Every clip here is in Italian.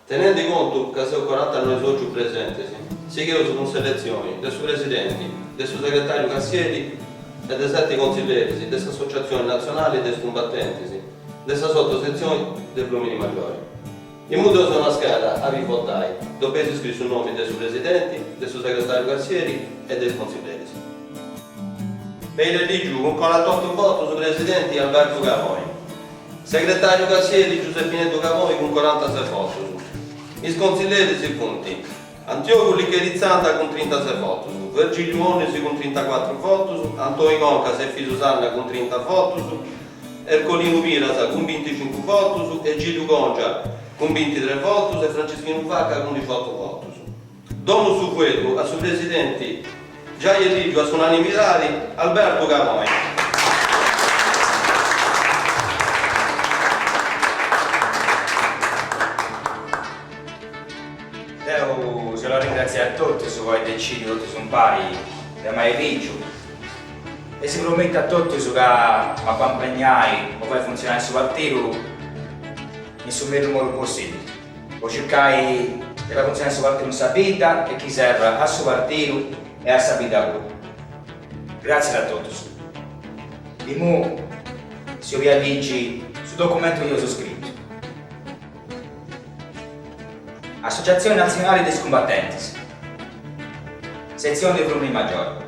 Tenendo conto che sono 40 noi soci presenti, si chiedono selezioni dei suoi presidenti, dei suoi segretari cassieri e dei 7 consiglieri, delle associazioni nazionali dei combattenti, delle sottosezioni dei plumini maggiori. In modo sono una scheda a rivotai, dove si scrivono i nomi dei suoi presidenti, dei suoi segretari cassieri e dei consiglieri. Per il religio con 48 voti su presidenti Alberto Gavoi, segretario cassieri Giuseppinetto Gavoi con 46 voti. I consiglieri si punti Antioco Licherizzanda con 36 voti, Virgilio Onisi con 34 voti, Antonio Conca e Susanna con 30 voti, Ercolino Pirasa con 25 voti e Giulio Gongia con 23 voti e Franceschino Vacca con 18 voti. Dono su quello, a suoi presidenti già eligio a unanimità Alberto Gavoi. Se lo ringrazio a tutti su voi decidi tutti sono pari da mai eligio e si promette a tutti su che ma accompagnai o fai funzionare il suo partito in sul miglior modo possibile o cercai di far funzionare il suo partito in sua vita e chi serve al suo partito e a sua vita pure. Grazie a tutti. Di mo si vi alleggi sul documento che io ho scritto. Associazione Nazionale dei Combattenti, sezione dei Plumini Maggiori.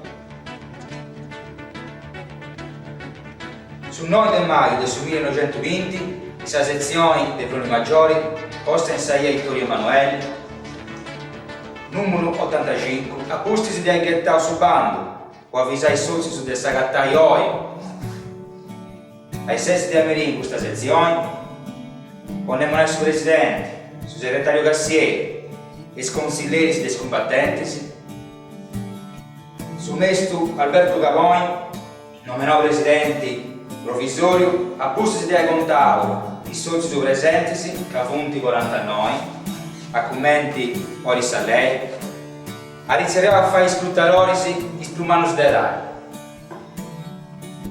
Sul 9 maggio del 1920, questa sezione dei Plumini Maggiori, posta in Saia Vittorio Emanuele, numero 85, a posti di aghettare sul bando, o avvisare i soci su del sagattaioi, ai sesti di Americo questa sezione, ponemo il suo presidente, il segretario cassiere e i consiglieri dei combattenti, su mesto Alberto Gavoi, nominò presidente provvisorio, a posti di contavolo, i soci su presenti, Cafunti 49, a commenti Oris a lei, a iniziare a fare scrutarorisi i splumanus dell'aria.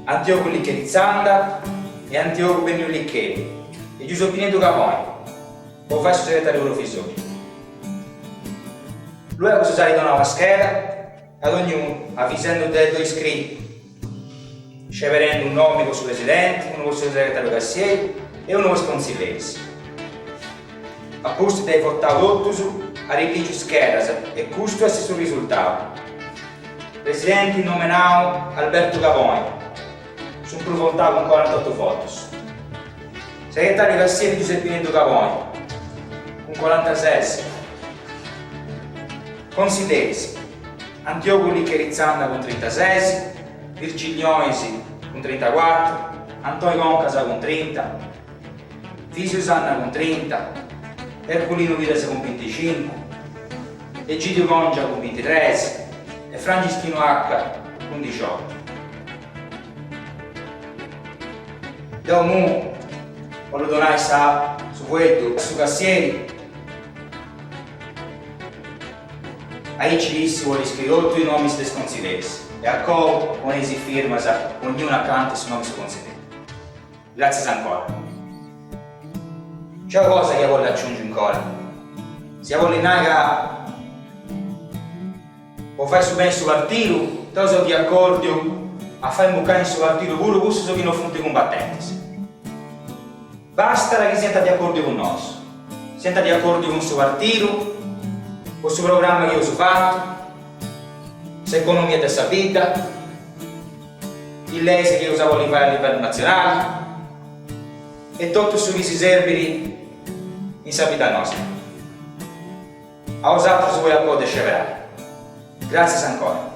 Antioco Licherizzanda e Antioco Benio Liccheri e Giuseppinetto Gavoi, o fai il segretario provvisorio. Lui ha usato una scheda ad ognuno avvisando dei due iscritti, scegliendo un nome con suo presidente, uno con suo segretario cassiere e uno con suo consigliere. A posto dei votati otto a rilegge scheda e questo è il risultato. Presidente nominato Alberto Gavoi, sono votato con 48 voti. Segretario cassiere Giuseppinetto Gavoi, con 46. Consiglieri Antioco Licherizzanda con 36, Virgilionesi con 34, Antonio Concasa con 30, Susanna con 30, Ercolino Virasa con 25, Egidio Gongia con 23 e Franceschino H con 18. Da mo voglio donare su quello, su cassieri, ai ci vuole scrivere tutti i nomi dei consiglieri e a co con esi firma ognuno accanto su nomi dei consiglieri. Grazie ancora. C'è una cosa che voglio aggiungere ancora. Se vuole naga o fai su bene il suo partito, cosa di accordo a fare un bucare il suo partito pure questo sono che non fronte combattenti. Basta che sienta di accordo con noi, sienta di accordo con il suo partito, con il suo programma che io ho fatto, l'economia della sua vita, il lese che usavo a livello nazionale e tutto ciò che si serve in sua vita nostra. A usato su voi a poter scegliere. Grazie ancora.